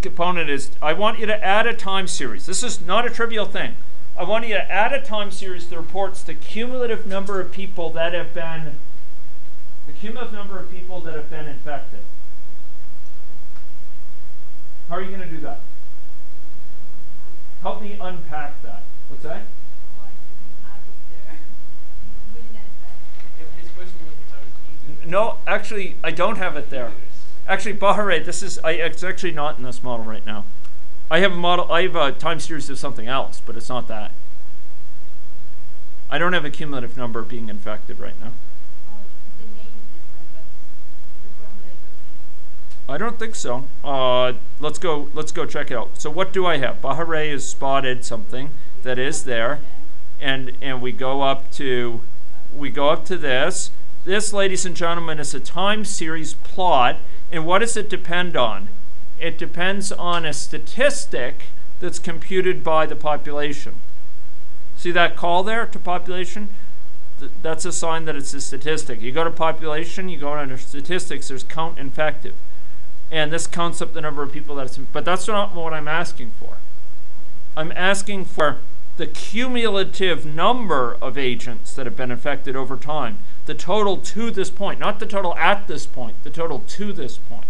component is I want you to add a time series. This is not a trivial thing. I want you to add a time series that reports the cumulative number of people that have been infected. How are you going to do that? Help me unpack that. What's that? No, actually, I don't have it there. Actually, Bahare, it's actually not in this model right now. I have a time series of something else, but it's not that. I don't have a cumulative number being infected right now. The name is different, but the formula is the same. I don't think so. Let's go check it out. So what do I have? Bahare has spotted something that is there, and we go up to this. This, ladies and gentlemen, is a time series plot, and what does it depend on? It depends on a statistic that's computed by the population. See that call there to population? That's a sign that it's a statistic. You go to population, you go under statistics, there's count infected. And this counts up the number of people that's but that's not what I'm asking for. I'm asking for the cumulative number of agents that have been infected over time. The total to this point, not the total at this point, the total to this point.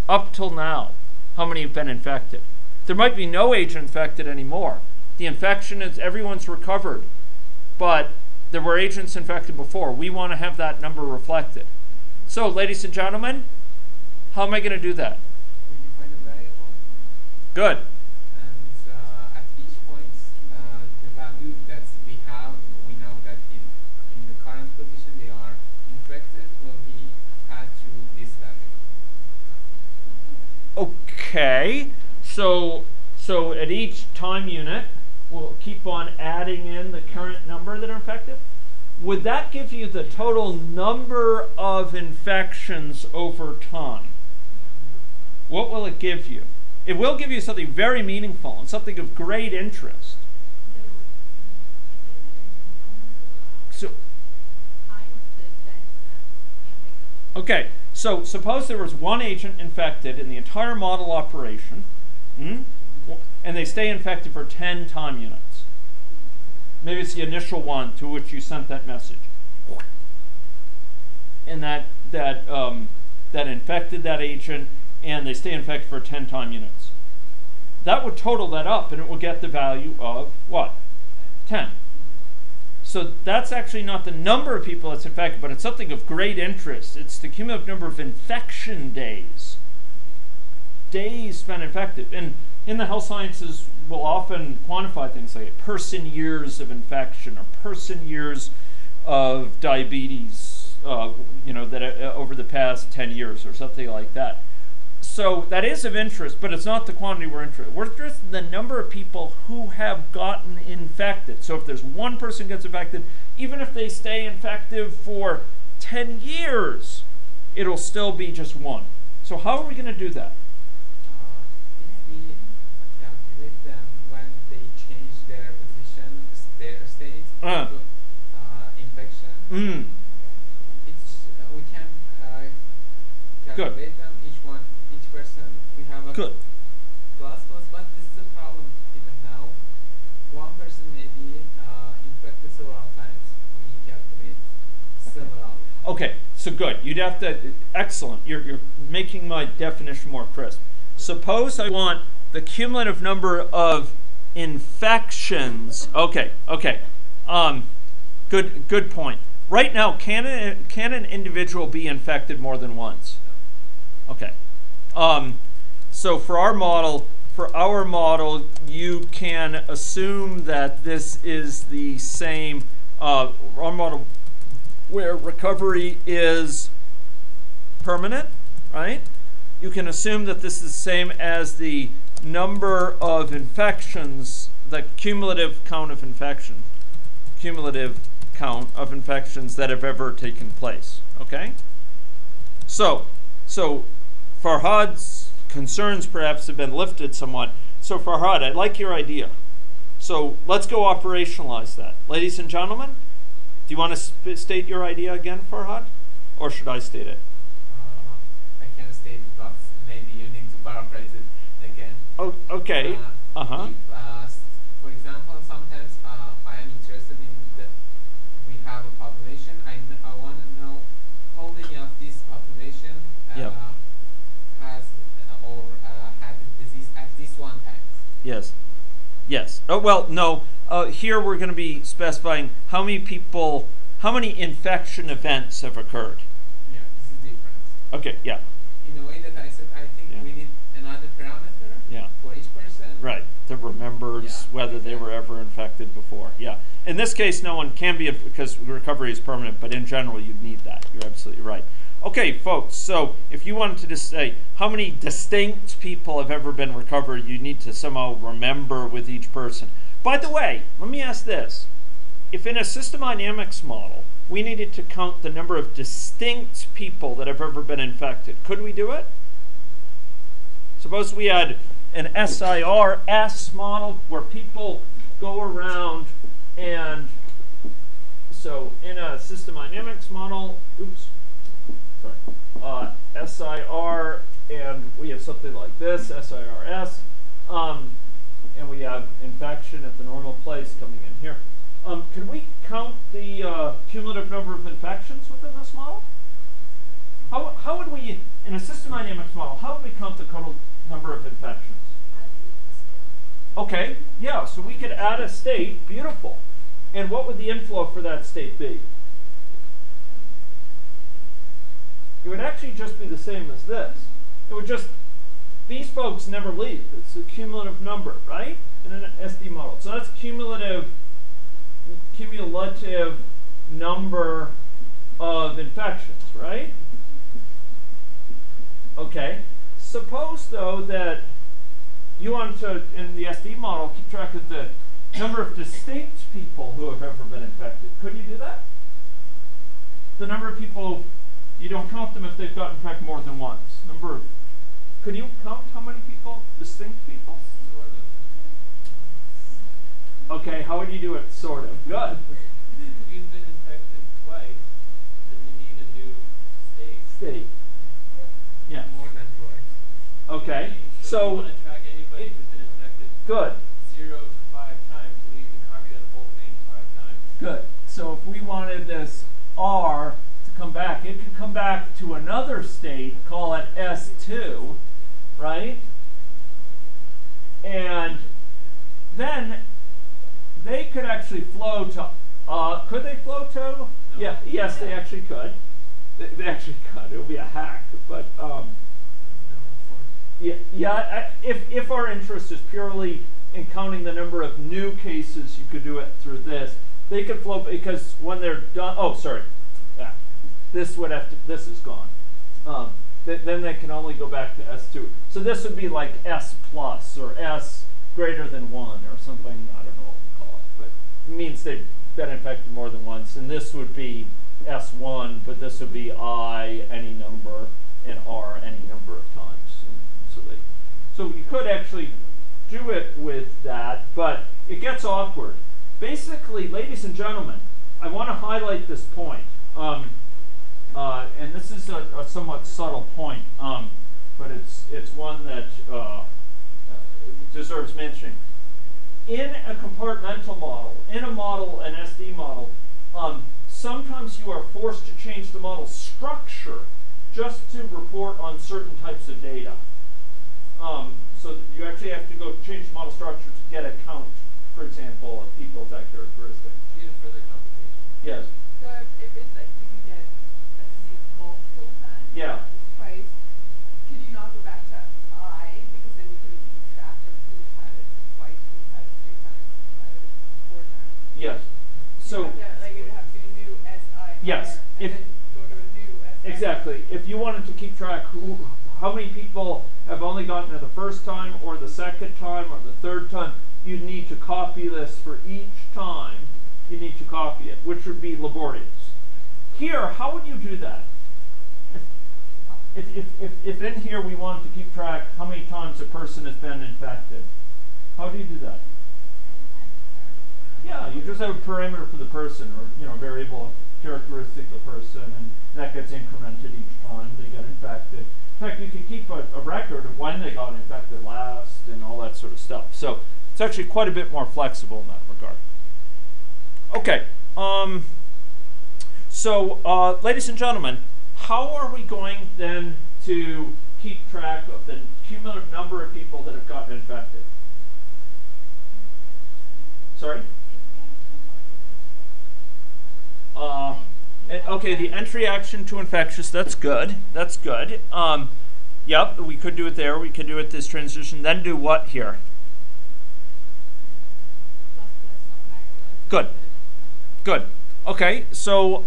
Up till now, how many have been infected? There might be no agent infected anymore. The infection is, everyone's recovered, but there were agents infected before. We want to have that number reflected. So, ladies and gentlemen, how am I going to do that? We define a variable. Good. And at each point, the value that we have, we know that in the current position they are infected, will be added to this value. Okay. So at each time unit, we'll keep on adding in the current number that are infected. Would that give you the total number of infections over time? What will it give you? It will give you something very meaningful and something of great interest. So, okay, so suppose there was one agent infected in the entire model operation, and they stay infected for 10 time units. Maybe it's the initial one to which you sent that message. And that infected that agent, and they stay infected for 10 time units. That would total that up, and it will get the value of what? 10. So that's actually not the number of people that's infected, but it's something of great interest. It's the cumulative number of infection days. Days spent infected. And in the health sciences, we'll often quantify things like person years of infection or person years of diabetes, that over the past 10 years or something like that. So that is of interest, but it's not the quantity we're interested in. We're interested in the number of people who have gotten infected. So if there's one person gets infected, even if they stay infected for 10 years, it'll still be just one. So how are we going to do that? If we calculate them when they change their position, their state to infection, we can calculate them, each person, we have a plus, but this is a problem even now. One person may be infected several times. We calculate several. Okay, so good. You'd have to, excellent. You're making my definition more crisp. Suppose I want the cumulative number of infections. Okay. Good point. Right now, can an individual be infected more than once? Okay. So for our model, you can assume that this is the same. Our model where recovery is permanent, right? You can assume that this is the same as the number of infections, the cumulative count of infections that have ever taken place. Okay? So Farhad's concerns perhaps have been lifted somewhat. So Farhad, I like your idea. So let's go operationalize that. Ladies and gentlemen, do you want to state your idea again, Farhad? Or should I state it? I can state it, but maybe you need to paraphrase it. again. Oh, okay. Uh-huh. If, for example, sometimes I am interested in the, we have a population. I want to know how many of this population Yep. has or had the disease at this one time. Yes. Yes. Oh, well, no. Here we're going to be specifying how many people, how many infection events have occurred. Yeah, this is different. Okay, yeah. In a way that I said, I think Yeah. we need another parameter Yeah. for each person. Right. That remembers Yeah, whether they were ever infected before. Yeah. In this case, no one can be, because recovery is permanent, but in general, you'd need that. You're absolutely right. Okay, folks, so if you wanted to just say how many distinct people have ever been recovered, you need to somehow remember with each person. By the way, let me ask this. If in a system dynamics model, we needed to count the number of distinct people that have ever been infected, could we do it? Suppose we had an SIRS model where people go around and, so in a system dynamics model, SIR, and we have something like this, SIRS, and we have infection at the normal place coming in here. Can we count the cumulative number of infections within this model? How would we, in a system dynamics model, how would we count the total number of infections? Okay, yeah, so we could add a state, beautiful. And what would the inflow for that state be? It would actually just be the same as this. It would just, these folks never leave. It's a cumulative number, right? In an SD model. So that's cumulative number of infections, right? Okay. Suppose, though, that you want to, in the SD model, keep track of the number of distinct people who have ever been infected. Could you do that? The number of people, you don't count them if they've gotten infected more than once. Could you count how many people, distinct people? Sort of. Okay, how would you do it, sort of? Good. If you've been infected twice, then you need a new state. Yeah. More than twice. Okay. So if you want to track anybody who's been infected Good. 0 to 5 times, you need to copy that whole thing 5 times. Good. So if we wanted this R to come back, it could come back to another state, call it S2, right? And then they could actually flow to, could they flow to? No. Yeah, yes, they actually could. They actually could. It would be a hack, but if our interest is purely in counting the number of new cases, you could do it through this. They could flow because when they're done. Oh, sorry. Yeah, this would have to. This is gone. Then they can only go back to S2. So this would be like S plus or S greater than 1 or something. I don't know what we call it, but it means they've been infected more than once. And this would be S1, but this would be I any number and R any number of times. So you could actually do it with that, but it gets awkward. Basically, ladies and gentlemen, I want to highlight this point. And this is a somewhat subtle point, but it's one that deserves mentioning. In a compartmental model, in a model, an SD model, sometimes you are forced to change the model structure just to report on certain types of data. So you actually have to go change the model structure to get a count, for example, of people with that characteristic. Need a further complication. Yes. So if it's like you do that disease multiple times, Yeah. twice, could you not go back to I because then you can keep track of who's had it twice, who's had it 3 times, who's had it 4 times? Yes. So you have to, like it would have to be a new SI. Yes, And if- then go to a new SI. exactly. If you wanted to keep track how many people have only gotten it the first time or the second time or the third time, you'd need to copy this for each time. You need to copy it, which would be laborious. Here, how would you do that? If in here we wanted to keep track how many times a person has been infected, how do you do that? Yeah, you just have a parameter for the person, or variable characteristic of the person, and that gets incremented each time they get infected. In fact, you can keep a record of when they got infected last, stuff. So it's actually quite a bit more flexible in that regard. Okay. So, ladies and gentlemen, how are we going then to keep track of the cumulative number of people that have gotten infected? Sorry? Okay, the entry action to infectious, that's good. That's good. Yep, we could do it there. We could do it this transition. Then do what here? Good. Good. Okay, so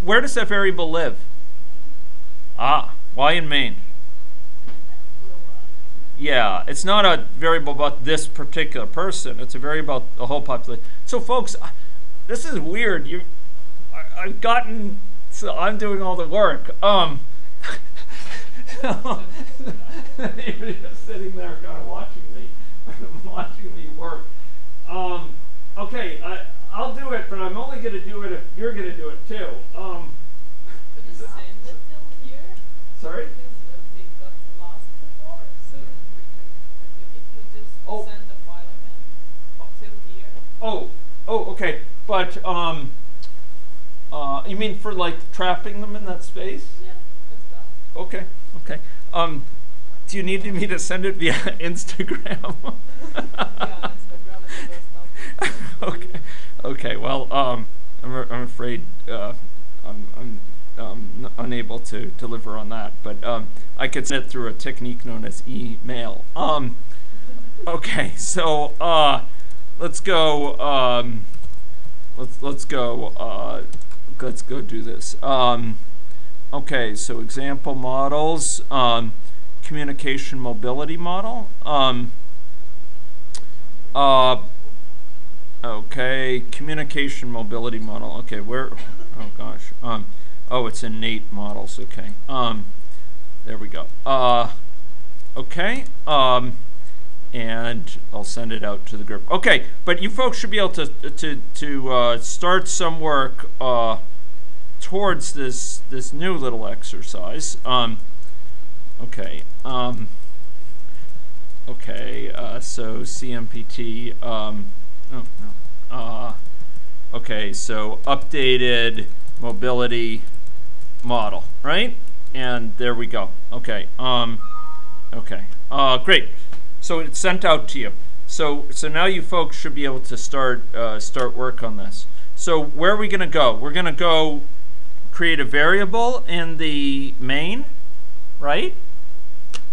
where does that variable live? Why in main? Yeah, it's not a variable about this particular person. It's a variable about the whole population. So, folks, this is weird. I've gotten, so I'm doing all the work. You're just sitting there, kind of watching me work. Okay, I'll do it, but I'm only going to do it if you're going to do it too. Could you send it till here? Sorry? Because we got lost before, so if you just send the file again till here. Okay. But you mean for like trapping them in that space? Yeah, that's that. Okay. Do you need me to send it via Instagram? Yeah, Instagram is the best option. Okay. Well, I'm afraid I'm unable to deliver on that, but I could send it through a technique known as email. Okay. So let's go. Let's go do this. Okay, so example models, communication mobility model. Okay, communication mobility model. Okay, where? Oh gosh. It's innate models. Okay. There we go. Okay. And I'll send it out to the group. Okay, but you folks should be able to start some work towards this new little exercise. Okay. So CMPT. Okay, so updated mobility model, right? And there we go. Okay. Great. So it's sent out to you. So now you folks should be able to start work on this. So where are we going to go? We're going to go create a variable in the main, right?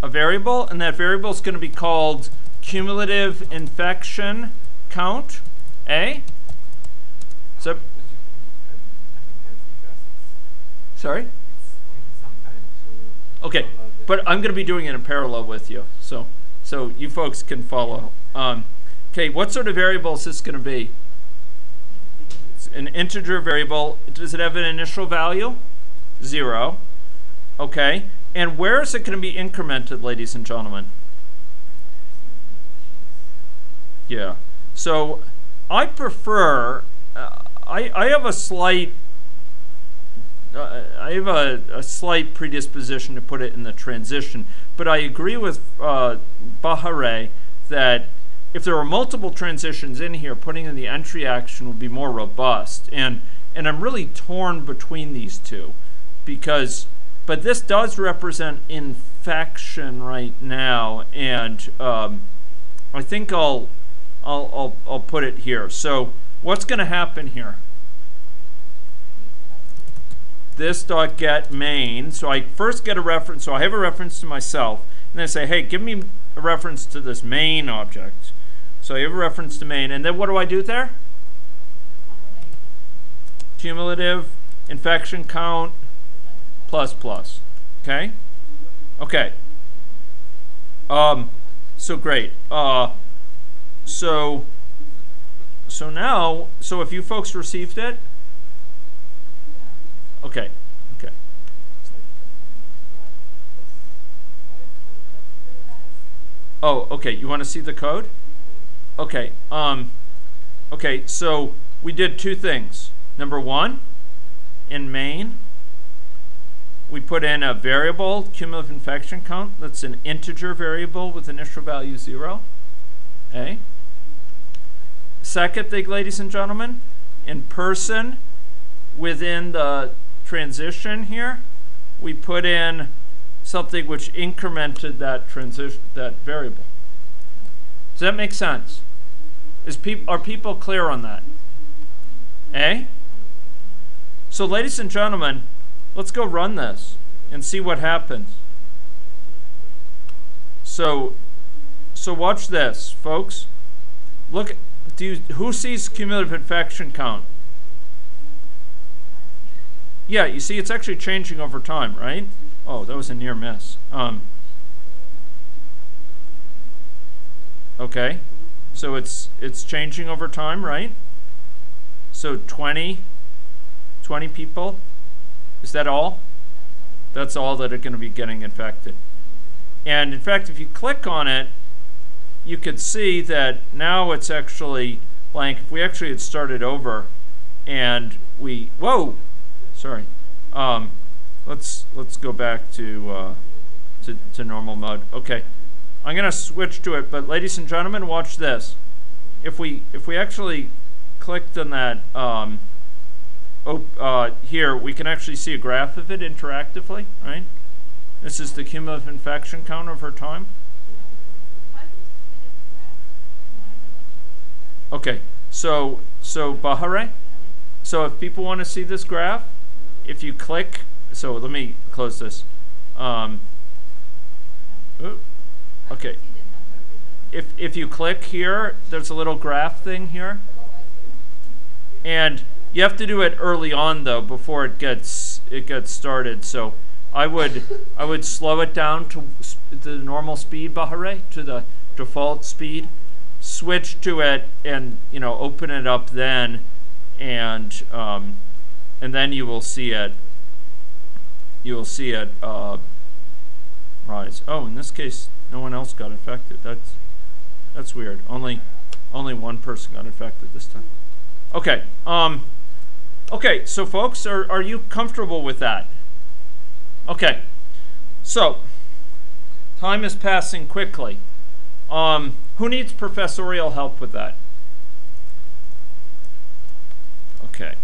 A variable, and that variable is going to be called cumulative infection count. So, sorry? Okay, but I'm going to be doing it in parallel with you, so you folks can follow. Okay, what sort of variable is this going to be? It's an integer variable. Does it have an initial value? 0. Okay, and where is it going to be incremented, ladies and gentlemen? Yeah, so I prefer, I have a slight predisposition to put it in the transition, but I agree with Bahare that if there are multiple transitions in here, putting in the entry action would be more robust. And I'm really torn between these two, but this does represent infection right now, and I think I'll put it here. So what's going to happen here? This dot get main. So I first get a reference. So I have a reference to myself, and then I say, hey, give me a reference to this main object. So I have a reference to main, and then what do I do there? Cumulative infection count plus. Okay. So great. So now, if you folks received it, okay. Oh, okay. You want to see the code? Okay. Okay. So we did two things. Number one, in main, we put in a variable, cumulative infection count. That's an integer variable with initial value 0. Okay. Second thing, ladies and gentlemen, in person, within the transition here, we put in something which incremented that transition, that variable. Does that make sense? Are people clear on that? Eh? So, ladies and gentlemen, let's go run this and see what happens. So watch this, folks. Look, who sees cumulative infection count? Yeah, you see it's actually changing over time, right? Oh, that was a near miss. Okay, so it's changing over time, right? So 20 people, is that all? That's all that are going to be getting infected. And in fact, if you click on it, you could see that now it's actually blank. If we actually had started over and sorry. Let's go back to normal mode. Okay, I'm gonna switch to it. But ladies and gentlemen, watch this. If we actually clicked on that here, we can actually see a graph of it interactively. Right. This is the cumulative infection count over time. Okay, so Bahare. So if people want to see this graph, if you click, so let me close this. Okay. If you click here, there's a little graph thing here, and you have to do it early on though before it gets started. So I would slow it down to the normal speed, Bahare, to the default speed. Switch to it, and open it up then, and then you will see it. You will see it rise. Oh, in this case, no one else got infected. That's weird. Only one person got infected this time. Okay. Okay. So, folks, are you comfortable with that? Okay. So, time is passing quickly. Who needs professorial help with that? Okay.